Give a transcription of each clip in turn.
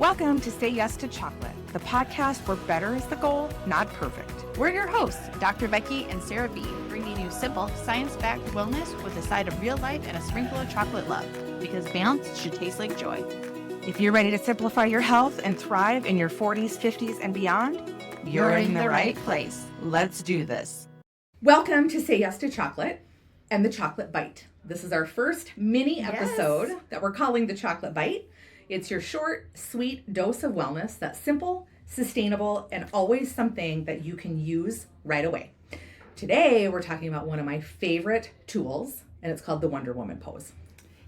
Welcome to Say Yes to Chocolate, the podcast where better is the goal, not perfect. We're your hosts, Dr. Becky and Sara B, bringing you simple, science-backed wellness with a side of real life and a sprinkle of chocolate love, because balance should taste like joy. If you're ready to simplify your health and thrive in your 40s, 50s, and beyond, you're in the right place. Let's do this. Welcome to Say Yes to Chocolate and the Chocolate Bite. This is our first mini episode that we're calling the Chocolate Bite. It's your short, sweet dose of wellness that's simple, sustainable, and always something that you can use right away. Today, we're talking about one of my favorite tools, and it's called the Wonder Woman pose.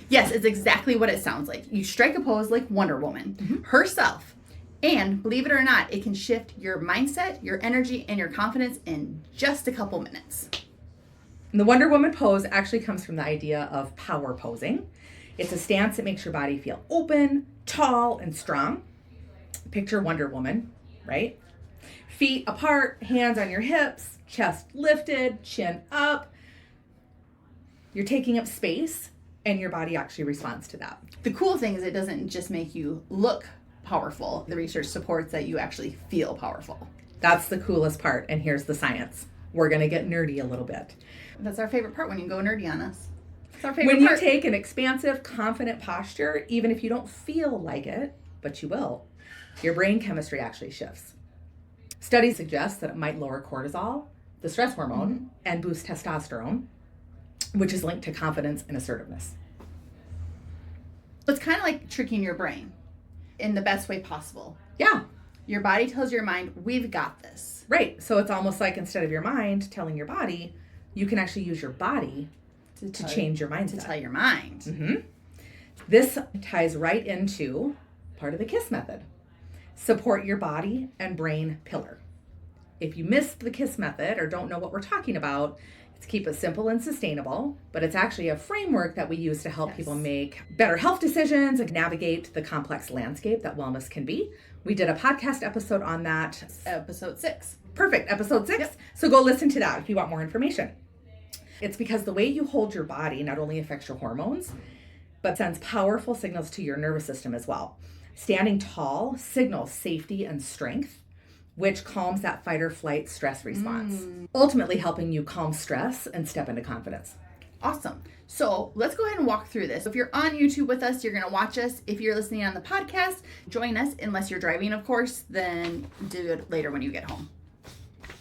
Yes, it's exactly what it sounds like. You strike a pose like Wonder Woman herself. And believe it or not, it can shift your mindset, your energy, and your confidence in just a couple minutes. And the Wonder Woman pose actually comes from the idea of power posing. It's a stance that makes your body feel open, tall, and strong. Picture Wonder Woman, right? Feet apart, hands on your hips, chest lifted, chin up. You're taking up space, and your body actually responds to that. The cool thing is it doesn't just make you look powerful. The research supports that you actually feel powerful. That's the coolest part, and here's the science. We're going to get nerdy a little bit. That's our favorite part when you go nerdy on us. It's our When you take an expansive, confident posture, even if you don't feel like it, but you will, your brain chemistry actually shifts. Studies suggest that it might lower cortisol, the stress hormone, and boost testosterone, which is linked to confidence and assertiveness. It's kind of like tricking your brain in the best way possible. Yeah. Your body tells your mind, we've got this. Right. So it's almost like instead of your mind telling your body, you can actually use your body to change your mindset. To tell your mind. This ties right into part of the KISS method. Support your body and brain pillar. If you missed the KISS method or don't know what we're talking about, it's keep it simple and sustainable, but it's actually a framework that we use to help people make better health decisions and navigate the complex landscape that wellness can be. We did a podcast episode on that. Episode 6. Perfect, episode 6. Yep. So go listen to that if you want more information. It's because the way you hold your body not only affects your hormones, but sends powerful signals to your nervous system as well. Standing tall signals safety and strength, which calms that fight or flight stress response, ultimately helping you calm stress and step into confidence. Awesome. So let's go ahead and walk through this. If you're on YouTube with us, you're going to watch us. If you're listening on the podcast, join us. Unless you're driving, of course, then do it later when you get home.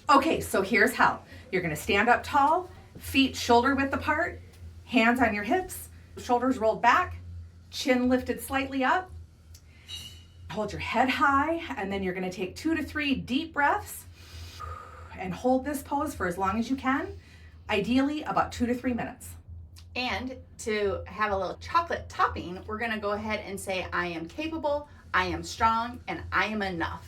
Okay, so here's how. You're going to stand up tall, feet shoulder width apart, hands on your hips, shoulders rolled back, chin lifted slightly up. Hold your head high, and then you're going to take 2 to 3 deep breaths and hold this pose for as long as you can, ideally about 2 to 3 minutes. And to have a little chocolate topping, we're going to go ahead and say, I am capable, I am strong, and I am enough.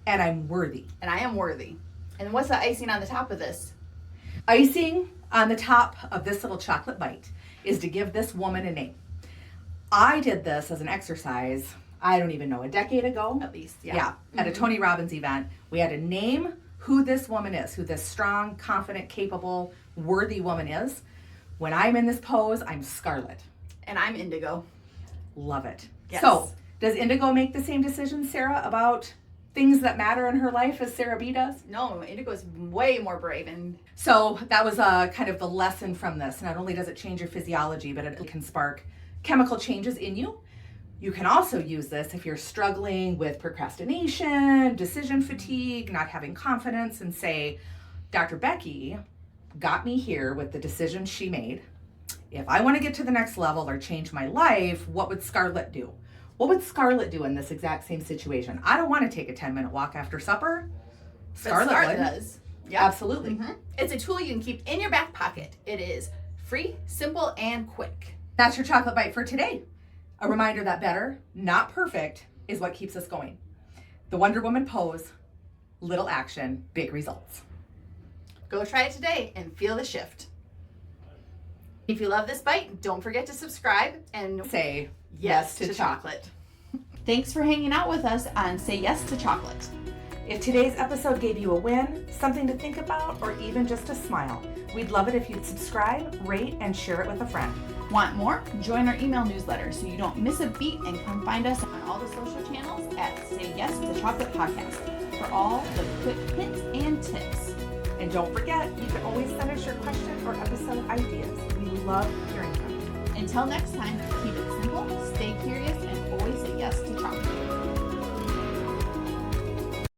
And I'm worthy. And I am worthy. And what's the icing on the top of this? Icing on the top of this little chocolate bite is to give this woman a name. I did this as an exercise, I don't even know, a decade ago. At least, Yeah, at a Tony Robbins event. We had to name who this woman is, who this strong, confident, capable, worthy woman is. When I'm in this pose, I'm Scarlet. And I'm Indigo. Love it. Yes. So, does Indigo make the same decisions, Sarah, about things that matter in her life as Sara B does? No, Indigo is way more brave. And so that was kind of the lesson from this. Not only does it change your physiology, but it can spark chemical changes in you. You can also use this if you're struggling with procrastination, decision fatigue, not having confidence, and say, Dr. Becky got me here with the decision she made. If I want to get to the next level or change my life, what would Scarlet do? What would Scarlet do in this exact same situation? I don't want to take a 10-minute walk after supper. Scarlet does. Yeah, absolutely. It's a tool you can keep in your back pocket. It is free, simple, and quick. That's your chocolate bite for today. A reminder that better, not perfect, is what keeps us going. The Wonder Woman pose, little action, big results. Go try it today and feel the shift. If you love this bite, don't forget to subscribe and say yes to chocolate. Thanks for hanging out with us on Say Yes to Chocolate. If today's episode gave you a win, something to think about, or even just a smile, we'd love it if you'd subscribe, rate, and share it with a friend. Want more? Join our email newsletter so you don't miss a beat, and come find us on all the social channels at Say Yes to Chocolate Podcast for all the quick hints and tips. And don't forget, you can always send us your questions or episode ideas. We love hearing from you. Until next time, keep it simple, stay curious,